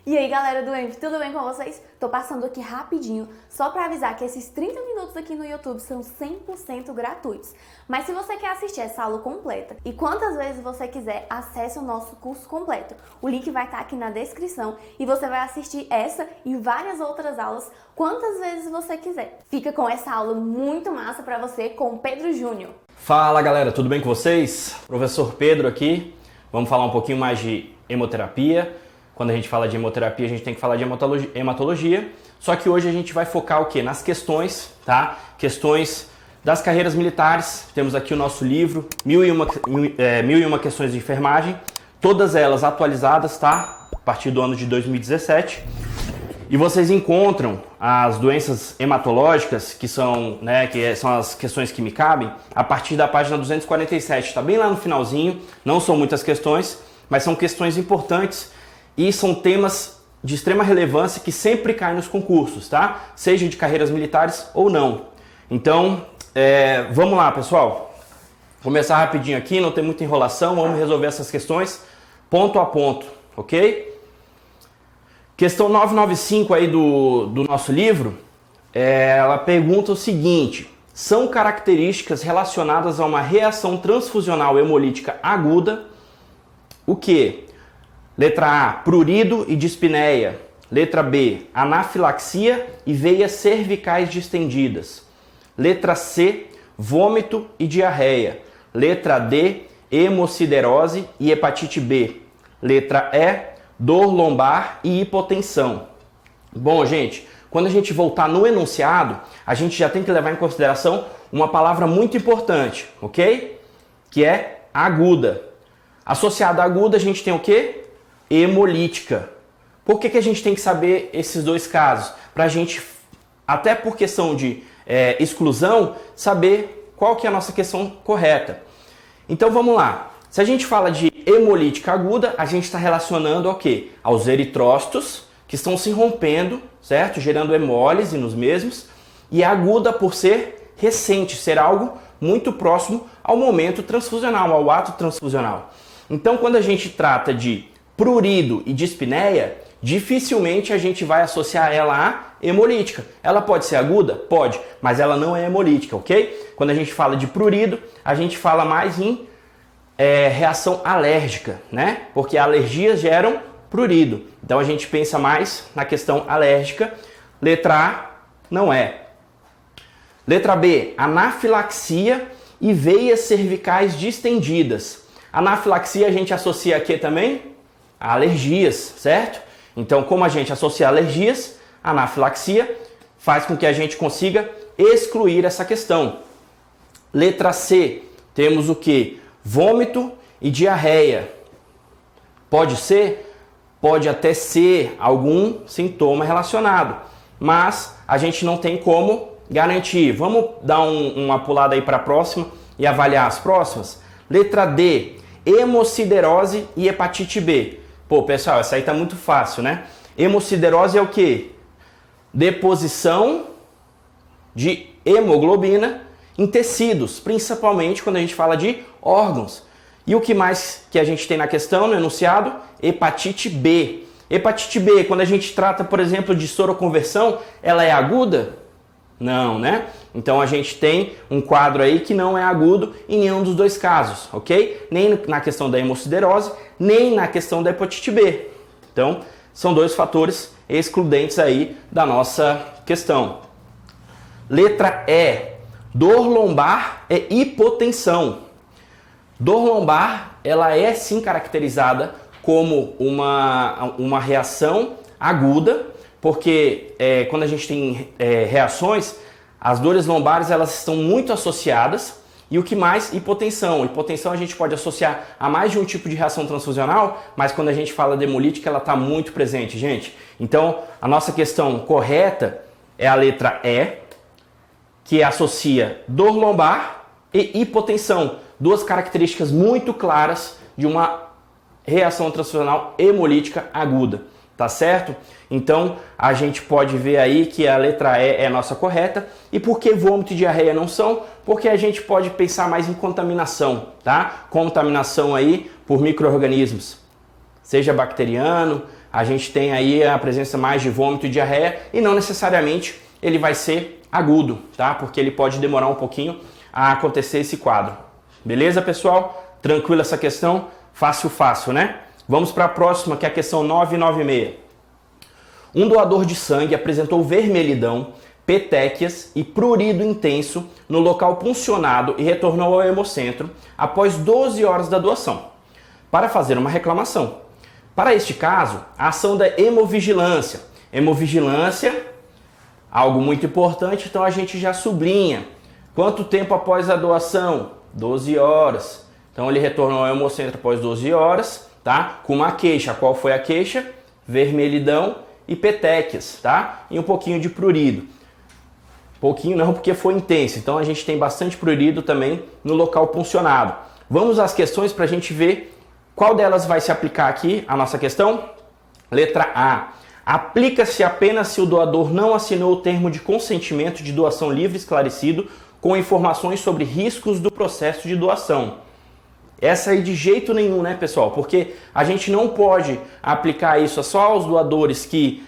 E aí galera do EMP, tudo bem com vocês? Tô passando aqui rapidinho só pra avisar que esses 30 minutos aqui no YouTube são 100% gratuitos. Mas se você quer assistir essa aula completa e quantas vezes você quiser, acesse o nosso curso completo. O link vai estar aqui na descrição e você vai assistir essa e várias outras aulas quantas vezes você quiser. Fica com essa aula muito massa pra você com o Pedro Júnior. Fala galera, tudo bem com vocês? Professor Pedro aqui. Vamos falar um pouquinho mais de hemoterapia. Quando a gente fala de hemoterapia, a gente tem que falar de hematologia. Só que hoje a gente vai focar o quê? Nas questões, tá? Questões das carreiras militares. Temos aqui o nosso livro, 1001 questões de enfermagem. Todas elas atualizadas, tá? A partir do ano de 2017. E vocês encontram as doenças hematológicas, que são as questões que me cabem, a partir da página 247. Tá bem lá no finalzinho. Não são muitas questões, mas são questões importantes. E são temas de extrema relevância que sempre caem nos concursos, tá? Seja de carreiras militares ou não. Então, vamos lá, pessoal. Vou começar rapidinho aqui, não tem muita enrolação. Vamos resolver essas questões ponto a ponto, ok? Questão 995 aí do nosso livro, ela pergunta o seguinte: são características relacionadas a uma reação transfusional hemolítica aguda o quê? Letra A, prurido e dispneia. Letra B, anafilaxia e veias cervicais distendidas. Letra C, vômito e diarreia. Letra D, hemociderose e hepatite B. Letra E, dor lombar e hipotensão. Bom, gente, quando a gente voltar no enunciado, a gente já tem que levar em consideração uma palavra muito importante, ok? Que é aguda. Associada a aguda, a gente tem o quê? Hemolítica. Por que a gente tem que saber esses dois casos? Para a gente, até por questão de exclusão, saber qual que é a nossa questão correta. Então vamos lá. Se a gente fala de hemolítica aguda, a gente está relacionando ao quê? Aos eritrócitos que estão se rompendo, certo? Gerando hemólise nos mesmos. E aguda por ser recente, ser algo muito próximo ao momento transfusional, ao ato transfusional. Então quando a gente trata de prurido e dispneia, dificilmente a gente vai associar ela à hemolítica. Ela pode ser aguda? Pode, mas ela não é hemolítica, ok? Quando a gente fala de prurido, a gente fala mais em reação alérgica, né? Porque alergias geram prurido. Então a gente pensa mais na questão alérgica. Letra A não é. Letra B, anafilaxia e veias cervicais distendidas. Anafilaxia a gente associa aqui também a alergias, certo? Então, como a gente associa alergias, a anafilaxia faz com que a gente consiga excluir essa questão. Letra C, temos o que? Vômito e diarreia. Pode ser? Pode até ser algum sintoma relacionado, mas a gente não tem como garantir. Vamos dar uma pulada aí para a próxima e avaliar as próximas? Letra D, hemociderose e hepatite B. Pô, pessoal, essa aí tá muito fácil, né? Hemociderose é o quê? Deposição de hemoglobina em tecidos, principalmente quando a gente fala de órgãos. E o que mais que a gente tem na questão, no enunciado? Hepatite B. Hepatite B, quando a gente trata, por exemplo, de soroconversão, ela é aguda? Não, né? Então a gente tem um quadro aí que não é agudo em nenhum dos dois casos, ok? Nem na questão da hemociderose, nem na questão da hepatite B. Então, são dois fatores excludentes aí da nossa questão. Letra E, dor lombar e hipotensão. Dor lombar, ela é sim caracterizada como uma reação aguda, porque quando a gente tem reações, as dores lombares elas estão muito associadas. E o que mais? Hipotensão. Hipotensão a gente pode associar a mais de um tipo de reação transfusional, mas quando a gente fala de hemolítica ela está muito presente, gente. Então a nossa questão correta é a letra E, que associa dor lombar e hipotensão. Duas características muito claras de uma reação transfusional hemolítica aguda. Tá certo? Então, a gente pode ver aí que a letra E é a nossa correta. E por que vômito e diarreia não são? Porque a gente pode pensar mais em contaminação, tá? Contaminação aí por micro-organismos. Seja bacteriano, a gente tem aí a presença mais de vômito e diarreia e não necessariamente ele vai ser agudo, tá? Porque ele pode demorar um pouquinho a acontecer esse quadro. Beleza, pessoal? Tranquilo essa questão? Fácil, né? Vamos para a próxima, que é a questão 996. Um doador de sangue apresentou vermelhidão, petequias e prurido intenso no local puncionado e retornou ao hemocentro após 12 horas da doação, para fazer uma reclamação. Para este caso, a ação da hemovigilância. Hemovigilância, algo muito importante, então a gente já sublinha. Quanto tempo após a doação? 12 horas. Então ele retornou ao hemocentro após 12 horas, tá? Com uma queixa. Qual foi a queixa? Vermelhidão e petequias, tá? E um pouquinho de prurido. Pouquinho não, porque foi intenso. Então a gente tem bastante prurido também no local puncionado. Vamos às questões para a gente ver qual delas vai se aplicar aqui a nossa questão. Letra A. Aplica-se apenas se o doador não assinou o termo de consentimento de doação livre esclarecido com informações sobre riscos do processo de doação. Essa aí de jeito nenhum, né, pessoal? Porque a gente não pode aplicar isso só aos doadores que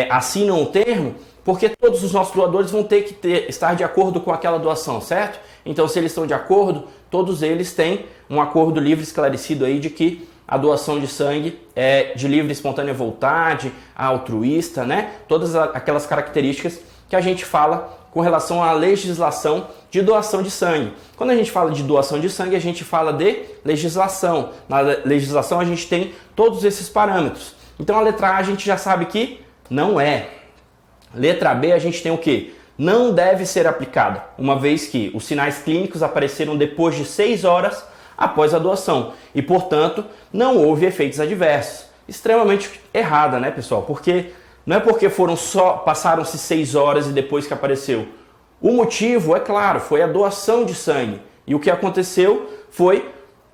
assinam o termo, porque todos os nossos doadores vão ter que estar de acordo com aquela doação, certo? Então, se eles estão de acordo, todos eles têm um acordo livre esclarecido aí de que a doação de sangue é de livre e espontânea vontade, altruísta, né? Todas aquelas características que a gente fala com relação à legislação de doação de sangue. Quando a gente fala de doação de sangue, a gente fala de legislação. Na legislação a gente tem todos esses parâmetros. Então a letra A a gente já sabe que não é. Letra B a gente tem o quê? Não deve ser aplicada, uma vez que os sinais clínicos apareceram depois de 6 horas após a doação e, portanto, não houve efeitos adversos. Extremamente errada, né, pessoal? Porque não é porque passaram-se 6 horas e depois que apareceu. O motivo, é claro, foi a doação de sangue. E o que aconteceu foi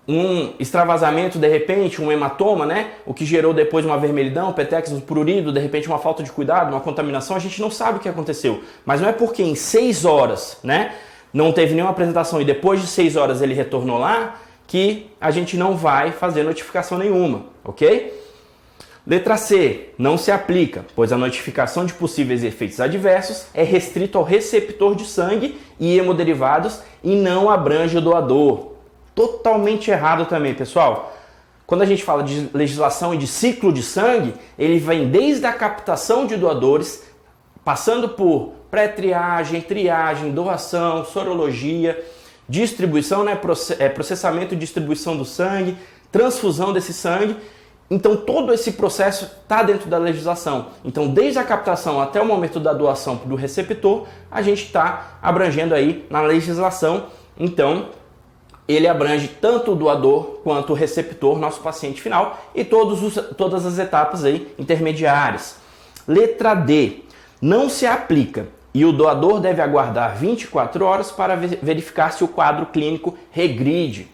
um extravasamento, de repente, um hematoma, né? O que gerou depois uma vermelhidão, petequias, um prurido, de repente uma falta de cuidado, uma contaminação. A gente não sabe o que aconteceu. Mas não é porque em 6 horas, né, não teve nenhuma apresentação e depois de 6 horas ele retornou lá, que a gente não vai fazer notificação nenhuma, ok? Letra C, não se aplica, pois a notificação de possíveis efeitos adversos é restrito ao receptor de sangue e hemoderivados e não abrange o doador. Totalmente errado também, pessoal. Quando a gente fala de legislação e de ciclo de sangue, ele vem desde a captação de doadores, passando por pré-triagem, triagem, doação, sorologia, distribuição, né, processamento e distribuição do sangue, transfusão desse sangue. Então todo esse processo está dentro da legislação. Então desde a captação até o momento da doação do receptor, a gente está abrangendo aí na legislação. Então ele abrange tanto o doador quanto o receptor, nosso paciente final, e todas as etapas aí intermediárias. Letra D. Não se aplica e o doador deve aguardar 24 horas para verificar se o quadro clínico regride.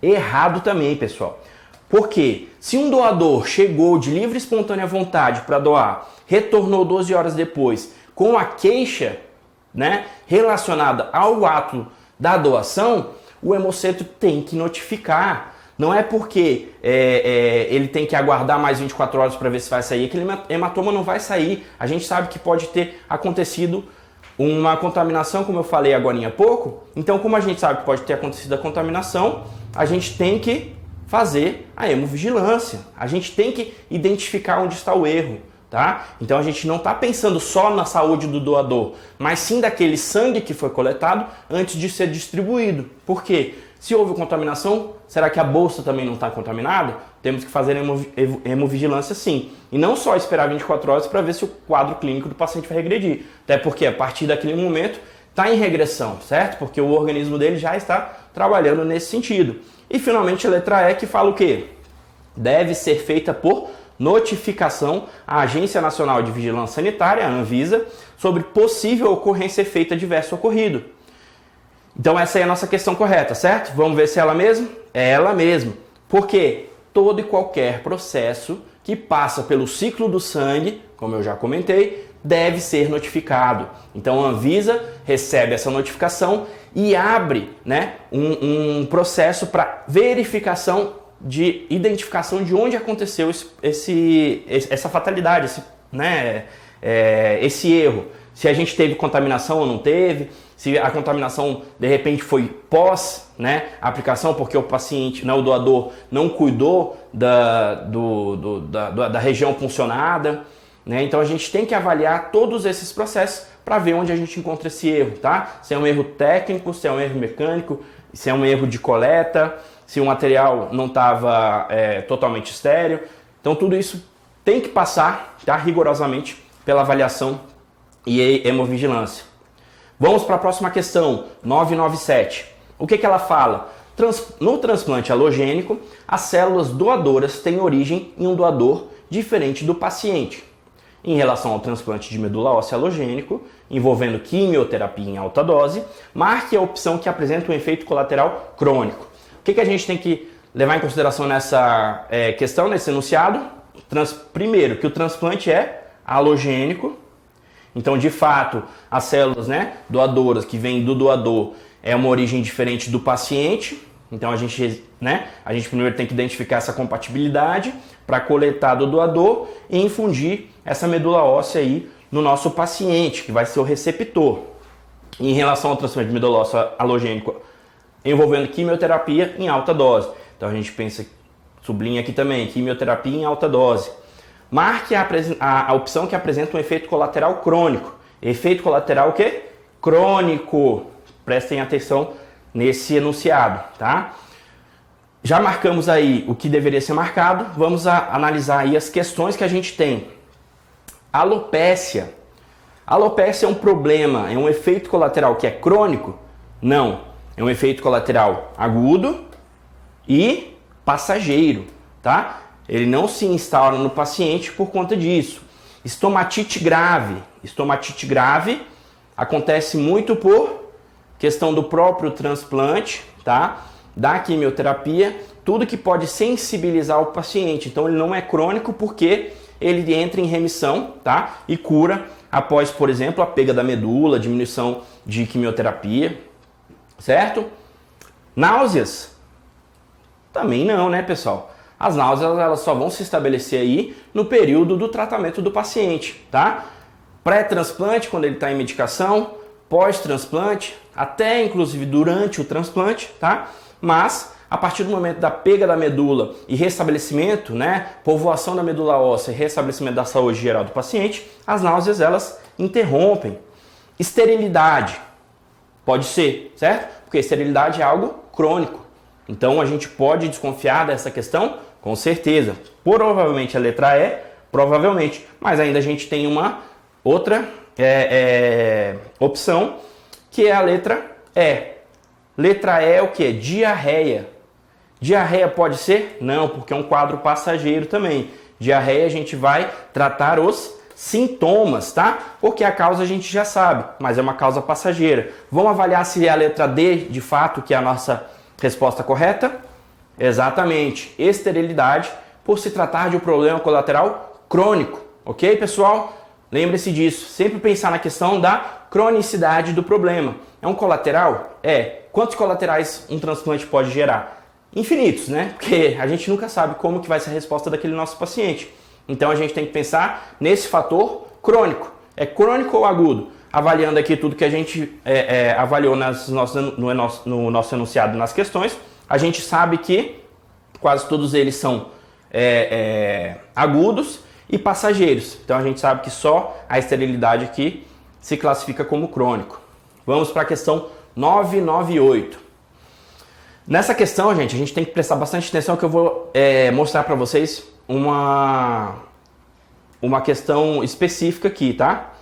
Errado também, pessoal. Porque se um doador chegou de livre e espontânea vontade para doar, retornou 12 horas depois com a queixa, né, relacionada ao ato da doação, o hemocentro tem que notificar. Não é porque ele tem que aguardar mais 24 horas para ver se vai sair. Aquele hematoma não vai sair. A gente sabe que pode ter acontecido uma contaminação, como eu falei agora há pouco. Então, como a gente sabe que pode ter acontecido a contaminação, a gente tem que fazer a hemovigilância. A gente tem que identificar onde está o erro, tá? Então a gente não está pensando só na saúde do doador, mas sim daquele sangue que foi coletado antes de ser distribuído. Por quê? Se houve contaminação, será que a bolsa também não está contaminada? Temos que fazer hemovigilância sim. E não só esperar 24 horas para ver se o quadro clínico do paciente vai regredir. Até porque a partir daquele momento está em regressão, certo? Porque o organismo dele já está trabalhando nesse sentido. E finalmente a letra E, que fala o quê? Deve ser feita por notificação à Agência Nacional de Vigilância Sanitária, a Anvisa, sobre possível ocorrência efeito adverso ocorrido. Então essa é a nossa questão correta, certo? Vamos ver se é ela mesma? É ela mesma. Porque todo e qualquer processo que passa pelo ciclo do sangue, como eu já comentei, deve ser notificado. Então a Anvisa recebe essa notificação e abre, né, um processo para verificação de identificação de onde aconteceu essa fatalidade, esse erro. Se a gente teve contaminação ou não teve, se a contaminação de repente foi pós, a aplicação, porque o paciente, o doador, não cuidou da região puncionada. Então a gente tem que avaliar todos esses processos para ver onde a gente encontra esse erro, tá? Se é um erro técnico, se é um erro mecânico, se é um erro de coleta, se o material não estava totalmente estéril. Então tudo isso tem que passar, tá, rigorosamente pela avaliação e hemovigilância. Vamos para a próxima questão, 997. O que ela fala? No transplante halogênico, as células doadoras têm origem em um doador diferente do paciente. Em relação ao transplante de medula óssea halogênico, envolvendo quimioterapia em alta dose, marque a opção que apresenta um efeito colateral crônico. O que a gente tem que levar em consideração nessa questão, nesse enunciado? Primeiro, que o transplante é halogênico. Então, de fato, as células doadoras que vêm do doador é uma origem diferente do paciente. Então, a gente primeiro tem que identificar essa compatibilidade para coletar do doador e infundir essa medula óssea aí no nosso paciente, que vai ser o receptor. Em relação ao transplante de medula óssea halogênico envolvendo quimioterapia em alta dose. Então, a gente pensa, sublinha aqui também, quimioterapia em alta dose. Marque a opção que apresenta um efeito colateral crônico. Efeito colateral o quê? Crônico. Prestem atenção nesse enunciado, tá? Já marcamos aí o que deveria ser marcado. Vamos analisar aí as questões que a gente tem. Alopécia. Alopécia é um problema, é um efeito colateral que é crônico? Não. É um efeito colateral agudo e passageiro, tá? Ele não se instaura no paciente por conta disso. Estomatite grave. Estomatite grave acontece muito por questão do próprio transplante, tá? Da quimioterapia, tudo que pode sensibilizar o paciente. Então ele não é crônico porque ele entra em remissão, tá? E cura após, por exemplo, a perda da medula, diminuição de quimioterapia, certo? Náuseas? Também não, né, pessoal? As náuseas elas só vão se estabelecer aí no período do tratamento do paciente, tá? Pré-transplante, quando ele está em medicação, pós-transplante, até inclusive durante o transplante, tá? Mas a partir do momento da perda da medula e restabelecimento, povoação da medula óssea e restabelecimento da saúde geral do paciente, as náuseas elas interrompem. Esterilidade, pode ser, certo? Porque esterilidade é algo crônico. Então a gente pode desconfiar dessa questão? Com certeza. Provavelmente a letra E, provavelmente. Mas ainda a gente tem uma outra opção, que é a letra E. Letra E é o que? Diarreia. Diarreia pode ser? Não, porque é um quadro passageiro também. Diarreia a gente vai tratar os sintomas, tá? Porque a causa a gente já sabe, mas é uma causa passageira. Vamos avaliar se é a letra D, de fato, que é a nossa resposta correta? Exatamente. Esterilidade, por se tratar de um problema colateral crônico. Ok, pessoal? Lembre-se disso. Sempre pensar na questão da cronicidade do problema. É um colateral? É. Quantos colaterais um transplante pode gerar? Infinitos, né? Porque a gente nunca sabe como que vai ser a resposta daquele nosso paciente. Então a gente tem que pensar nesse fator crônico. É crônico ou agudo? Avaliando aqui tudo que a gente avaliou no nosso enunciado nas questões, a gente sabe que quase todos eles são agudos e passageiros. Então a gente sabe que só a esterilidade aqui se classifica como crônico. Vamos para a questão 998. Nessa questão, gente, a gente tem que prestar bastante atenção que eu vou mostrar para vocês uma questão específica aqui, tá?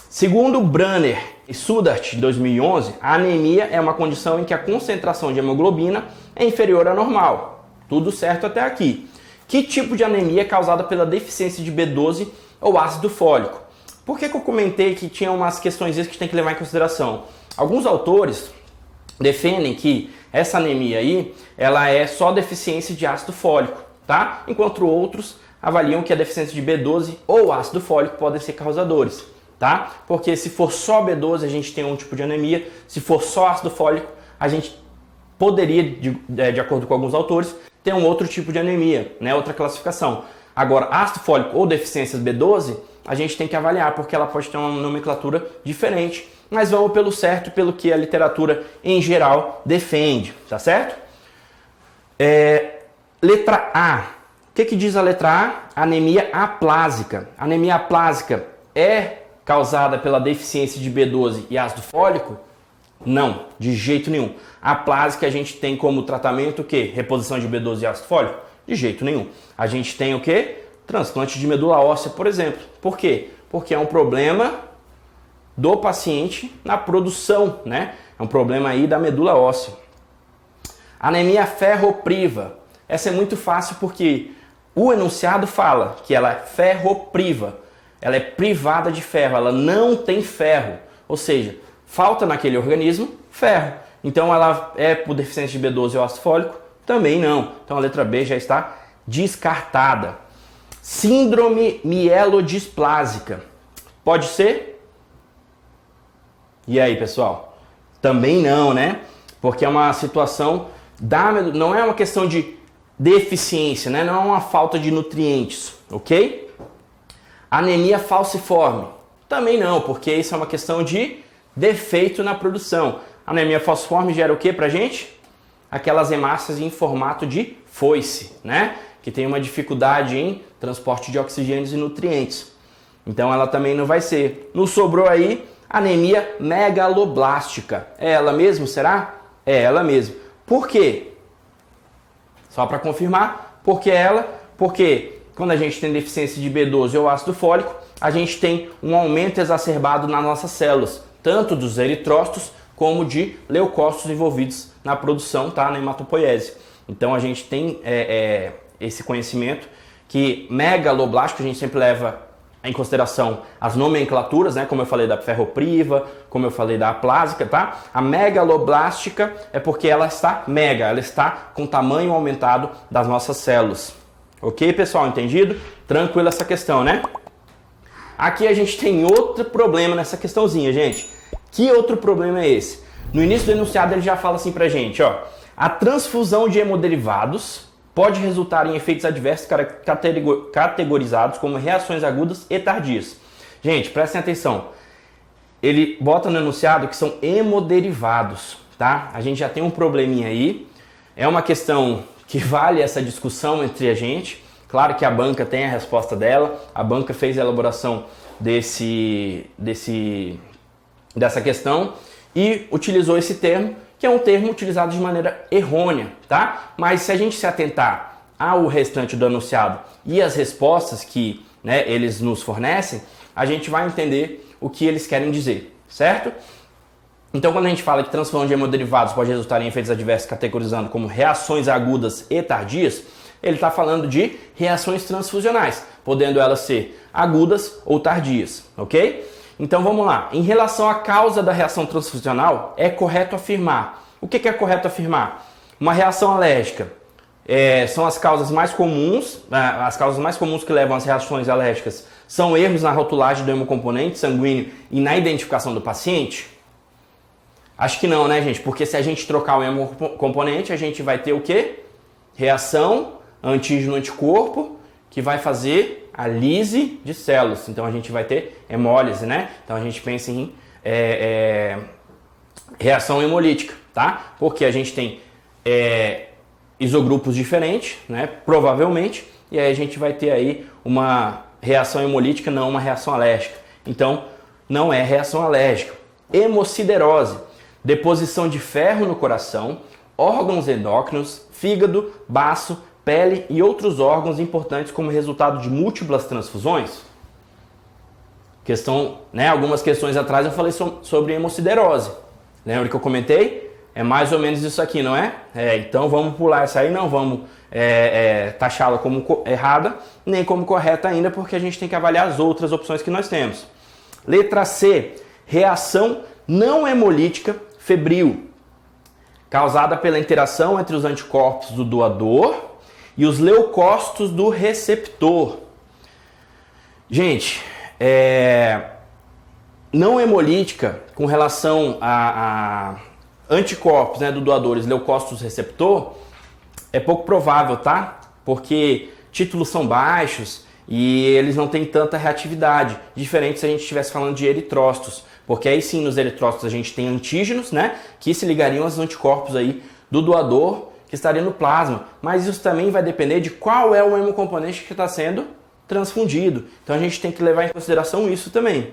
Segundo Branner e Sudart, de 2011, a anemia é uma condição em que a concentração de hemoglobina é inferior à normal. Tudo certo até aqui. Que tipo de anemia é causada pela deficiência de B12 ou ácido fólico? Por que eu comentei que tinha umas questões que a gente tem que levar em consideração? Alguns autores defendem que essa anemia aí, ela é só deficiência de ácido fólico, tá? Enquanto outros avaliam que a deficiência de B12 ou ácido fólico podem ser causadores, tá? Porque se for só B12 a gente tem um tipo de anemia, se for só ácido fólico a gente poderia, de acordo com alguns autores, tem um outro tipo de anemia, né? Outra classificação. Agora, ácido fólico ou deficiências B12, a gente tem que avaliar, porque ela pode ter uma nomenclatura diferente, mas vamos pelo certo, pelo que a literatura em geral defende, tá certo? Letra A. O que diz a letra A? Anemia aplásica. Anemia aplásica é causada pela deficiência de B12 e ácido fólico? Não, de jeito nenhum. A aplásica a gente tem como tratamento o quê? Reposição de B12 e ácido fólico? De jeito nenhum. A gente tem o quê? Transplante de medula óssea, por exemplo. Por quê? Porque é um problema do paciente na produção, né? É um problema aí da medula óssea. Anemia ferropriva. Essa é muito fácil porque o enunciado fala que ela é ferropriva. Ela é privada de ferro, ela não tem ferro. Ou seja, falta naquele organismo ferro. Então ela é por deficiência de B12 ou ácido fólico? Também não. Então a letra B já está descartada. Síndrome mielodisplásica. Pode ser? E aí, pessoal? Também não, né? Porque é uma situação não é uma questão de deficiência, né? Não é uma falta de nutrientes, ok? Anemia falciforme. Também não, porque isso é uma questão de defeito na produção. Anemia falciforme gera o que pra gente? Aquelas hemácias em formato de foice, né? Que tem uma dificuldade em transporte de oxigênios e nutrientes. Então ela também não vai ser. Nos sobrou aí anemia megaloblástica. É ela mesmo, será? É ela mesmo. Por quê? Só para confirmar, porque quando a gente tem deficiência de B12 ou ácido fólico, a gente tem um aumento exacerbado nas nossas células, tanto dos eritrócitos como de leucócitos envolvidos na produção, tá? Na hematopoiese. Então a gente tem esse conhecimento que megaloblástico a gente sempre leva em consideração as nomenclaturas, né? Como eu falei da ferropriva, como eu falei da aplásica, tá? A megaloblástica é porque ela está ela está com tamanho aumentado das nossas células. Ok, pessoal? Entendido? Tranquilo essa questão, né? Aqui a gente tem outro problema nessa questãozinha, gente. Que outro problema é esse? No início do enunciado ele já fala assim pra gente, ó. A transfusão de hemoderivados pode resultar em efeitos adversos categorizados como reações agudas e tardias. Gente, prestem atenção. Ele bota no enunciado que são hemoderivados, tá? A gente já tem um probleminha aí. É uma questão que vale essa discussão entre a gente. Claro que a banca tem a resposta dela. A banca fez a elaboração dessa questão e utilizou esse termo, que é um termo utilizado de maneira errônea, tá? Mas se a gente se atentar ao restante do enunciado e as respostas que, né, eles nos fornecem, a gente vai entender o que eles querem dizer, certo? Então, quando a gente fala que transfusão de hemoderivados pode resultar em efeitos adversos categorizando como reações agudas e tardias, ele está falando de reações transfusionais, podendo elas ser agudas ou tardias, ok? Então vamos lá, em relação à causa da reação transfusional, é correto afirmar. O que é correto afirmar? Uma reação alérgica são as causas mais comuns, que levam às reações alérgicas são erros na rotulagem do hemocomponente sanguíneo e na identificação do paciente? Acho que não, né, gente? Porque se a gente trocar o hemocomponente, a gente vai ter o quê? Reação antígeno-anticorpo, que vai fazer a lise de células. Então a gente vai ter hemólise, né? Então a gente pensa em reação hemolítica, tá? Porque a gente tem isogrupos diferentes, né? Provavelmente, e aí a gente vai ter aí uma reação hemolítica, não uma reação alérgica. Então não é reação alérgica. Hemociderose, deposição de ferro no coração, órgãos endócrinos, fígado, baço, pele e outros órgãos importantes como resultado de múltiplas transfusões. Algumas questões atrás eu falei sobre hemociderose. Lembra que eu comentei? É mais ou menos isso aqui, não é? Então vamos pular essa aí, não vamos taxá-la como errada, nem como correta ainda, porque a gente tem que avaliar as outras opções que nós temos. Letra C, reação não hemolítica febril, causada pela interação entre os anticorpos do doador e os leucócitos do receptor. Gente, não hemolítica com relação a anticorpos, né, do doador e leucócitos do receptor, é pouco provável, tá? Porque títulos são baixos e eles não têm tanta reatividade, diferente se a gente estivesse falando de eritrócitos, porque aí sim nos eritrócitos a gente tem antígenos, né, que se ligariam aos anticorpos aí do doador que estaria no plasma, mas isso também vai depender de qual é o hemocomponente que está sendo transfundido, então a gente tem que levar em consideração isso também.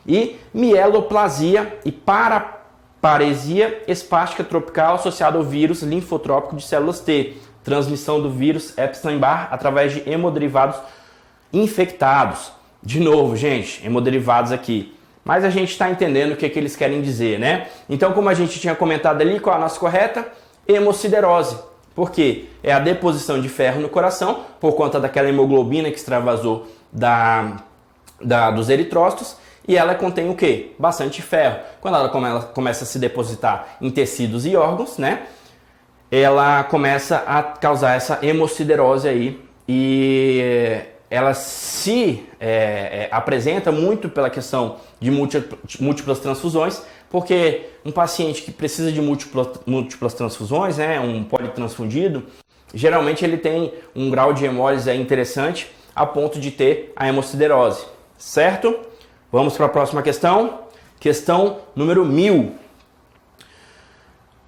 E mieloplasia e paraparesia espástica tropical associada ao vírus linfotrópico de células T, transmissão do vírus Epstein-Barr através de hemoderivados infectados. De novo, gente, hemoderivados aqui. Mas a gente está entendendo o que eles querem dizer, né? Então, como a gente tinha comentado ali, qual a nossa correta? Hemociderose. Por quê? É a deposição de ferro no coração, por conta daquela hemoglobina que extravasou dos eritrócitos, e ela contém o quê? Bastante ferro. Quando ela começa a se depositar em tecidos e órgãos, né? Ela começa a causar essa hemociderose aí, e ela se apresenta muito pela questão de múltiplas transfusões, porque um paciente que precisa de múltiplas transfusões, né, um politransfundido, geralmente ele tem um grau de hemólise interessante a ponto de ter a hemociderose, certo? Vamos para a próxima questão. Questão número 1000.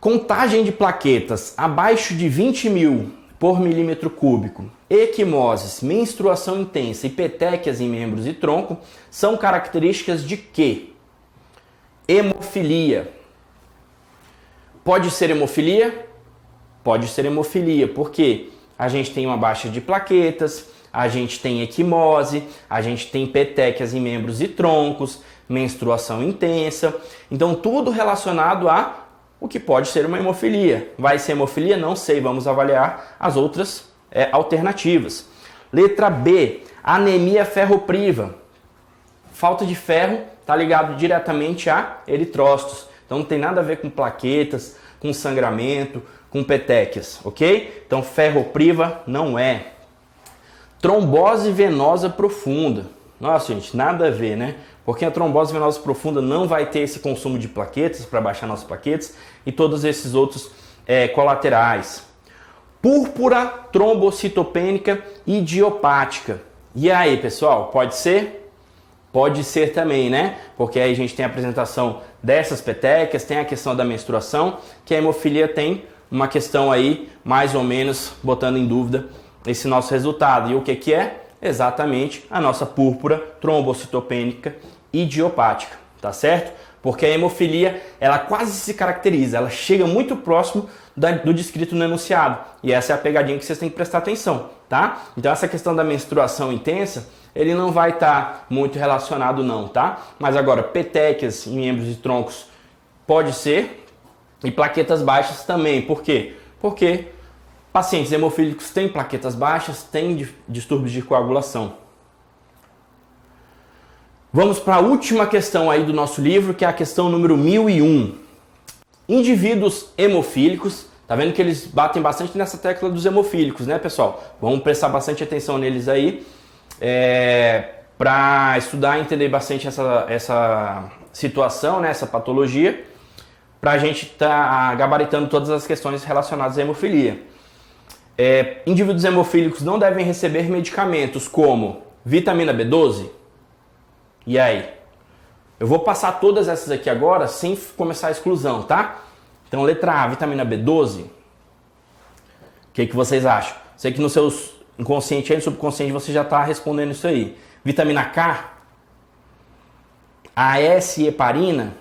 Contagem de plaquetas abaixo de 20.000 por milímetro cúbico, equimoses, menstruação intensa e petequias em membros e tronco são características de quê? Hemofilia. Pode ser hemofilia? Pode ser hemofilia, porque a gente tem uma baixa de plaquetas, a gente tem equimose, a gente tem petequias em membros e troncos, menstruação intensa. Então tudo relacionado a o que pode ser uma hemofilia. Vai ser hemofilia? Não sei, vamos avaliar as outras alternativas. Letra B, anemia ferropriva. Falta de ferro está ligado diretamente a eritrócitos. Então não tem nada a ver com plaquetas, com sangramento, com petequias, ok? Então ferropriva não é. Trombose venosa profunda. Nossa, gente, nada a ver, né? Porque a trombose venosa profunda não vai ter esse consumo de plaquetas para baixar nossas plaquetas e todos esses outros colaterais. Púrpura trombocitopênica idiopática. E aí, pessoal, pode ser? Pode ser também, né? Porque aí a gente tem a apresentação dessas petequias, tem a questão da menstruação, que a hemofilia tem uma questão aí, mais ou menos, botando em dúvida esse nosso resultado. E o que que é? Exatamente a nossa púrpura trombocitopênica idiopática, tá certo? Porque a hemofilia, ela quase se caracteriza, ela chega muito próximo do descrito no enunciado. E essa é a pegadinha que vocês têm que prestar atenção, tá? Então essa questão da menstruação intensa, ele não vai estar muito relacionado não, tá? Mas agora, petequias em membros e troncos pode ser, e plaquetas baixas também. Por quê? Porque pacientes hemofílicos têm plaquetas baixas, têm distúrbios de coagulação. Vamos para a última questão aí do nosso livro, que é a questão número 1001. Indivíduos hemofílicos, tá vendo que eles batem bastante nessa tecla dos hemofílicos, né, pessoal? Vamos prestar bastante atenção neles aí, para estudar e entender bastante essa situação, né, essa patologia, para a gente estar gabaritando todas as questões relacionadas à hemofilia. Indivíduos hemofílicos não devem receber medicamentos como vitamina B12. E aí? Eu vou passar todas essas aqui agora sem começar a exclusão, tá? Então, letra A, vitamina B12. O que vocês acham? Sei que no seu inconsciente e no subconsciente você já está respondendo isso aí. Vitamina K, AS e heparina,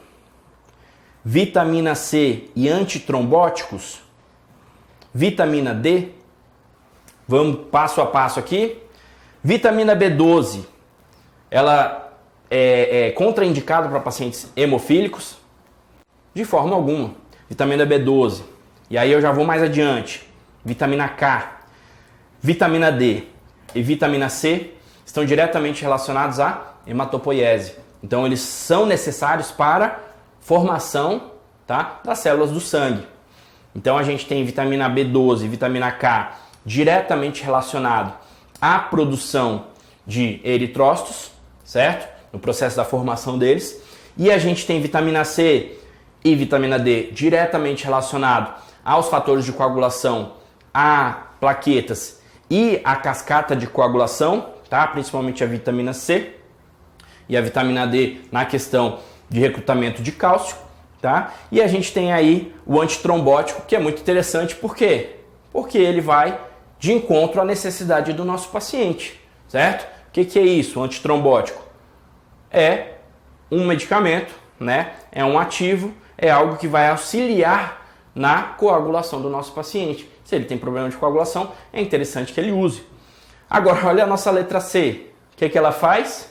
vitamina C e antitrombóticos, vitamina D. Vamos passo a passo aqui. Vitamina B12, ela é contraindicada para pacientes hemofílicos? De forma alguma. Vitamina B12. E aí eu já vou mais adiante. Vitamina K, vitamina D e vitamina C estão diretamente relacionados à hematopoiese. Então eles são necessários para formação, tá, das células do sangue. Então a gente tem vitamina B12 e vitamina K diretamente relacionado à produção de eritrócitos, certo? No processo da formação deles. E a gente tem vitamina C e vitamina D diretamente relacionado aos fatores de coagulação a plaquetas e a cascata de coagulação, tá? Principalmente a vitamina C e a vitamina D na questão de recrutamento de cálcio, tá? E a gente tem aí o antitrombótico, que é muito interessante, por quê? Porque ele vai de encontro à necessidade do nosso paciente, certo? O que é isso, o antitrombótico? É um medicamento, né? É um ativo, é algo que vai auxiliar na coagulação do nosso paciente. Se ele tem problema de coagulação, é interessante que ele use. Agora, olha a nossa letra C. O que ela faz?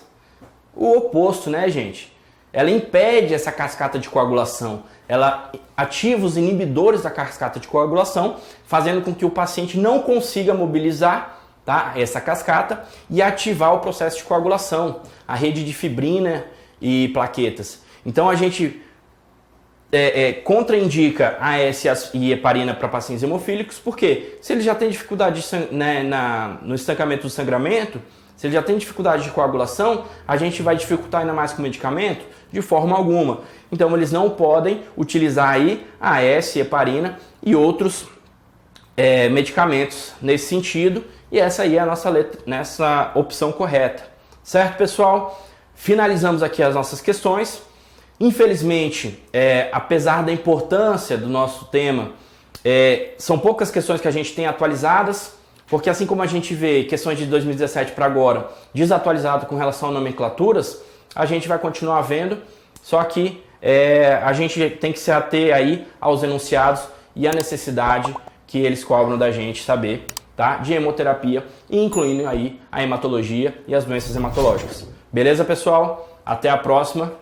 O oposto, né, gente? Ela impede essa cascata de coagulação. Ela ativa os inibidores da cascata de coagulação, fazendo com que o paciente não consiga mobilizar, tá, essa cascata e ativar o processo de coagulação, a rede de fibrina e plaquetas. Então a gente contraindica AS e heparina para pacientes hemofílicos, porque se ele já tem dificuldade no estancamento do sangramento, se ele já tem dificuldade de coagulação, a gente vai dificultar ainda mais com o medicamento? De forma alguma. Então eles não podem utilizar aí AS, heparina e outros medicamentos nesse sentido, e essa aí é a nessa opção correta. Certo, pessoal? Finalizamos aqui as nossas questões. Infelizmente, apesar da importância do nosso tema, são poucas questões que a gente tem atualizadas, porque assim como a gente vê questões de 2017 para agora desatualizado com relação a nomenclaturas, a gente vai continuar vendo, só que a gente tem que se ater aí aos enunciados e à necessidade que eles cobram da gente saber, tá? De hemoterapia, incluindo aí a hematologia e as doenças hematológicas. Beleza, pessoal? Até a próxima.